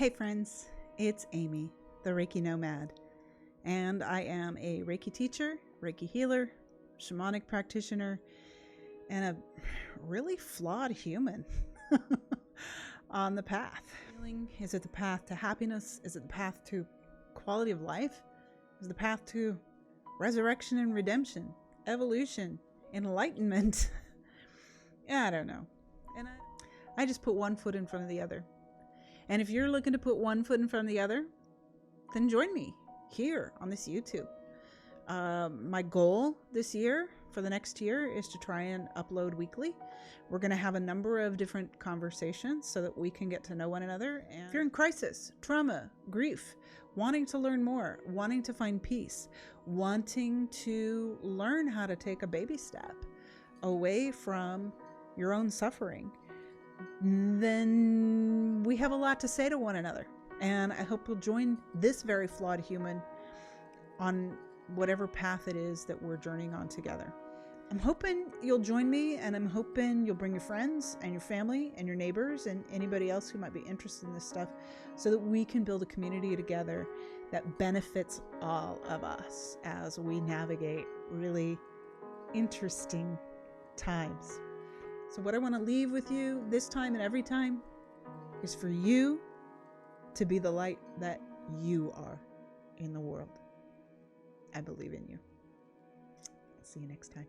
Hey friends, it's Amy, the Reiki Nomad, and I am a Reiki teacher, Reiki healer, shamanic practitioner, and a really flawed human on the path. Is it the path to happiness? Is it the path to quality of life? Is it the path to resurrection and redemption, evolution, enlightenment? I don't know. And I just put one foot in front of the other. And if you're looking to put one foot in front of the other, then join me here on this YouTube. My goal this year, for the next year, is to try and upload weekly. We're going to have a number of different conversations so that we can get to know one another. And if you're in crisis, trauma, grief, wanting to learn more, wanting to find peace, wanting to learn how to take a baby step away from your own suffering, then we have a lot to say to one another. And I hope you'll join this very flawed human on whatever path it is that we're journeying on together. I'm hoping you'll join me, and I'm hoping you'll bring your friends and your family and your neighbors and anybody else who might be interested in this stuff so that we can build a community together that benefits all of us as we navigate really interesting times. So what I want to leave with you this time and every time is for you to be the light that you are in the world. I believe in you. See you next time.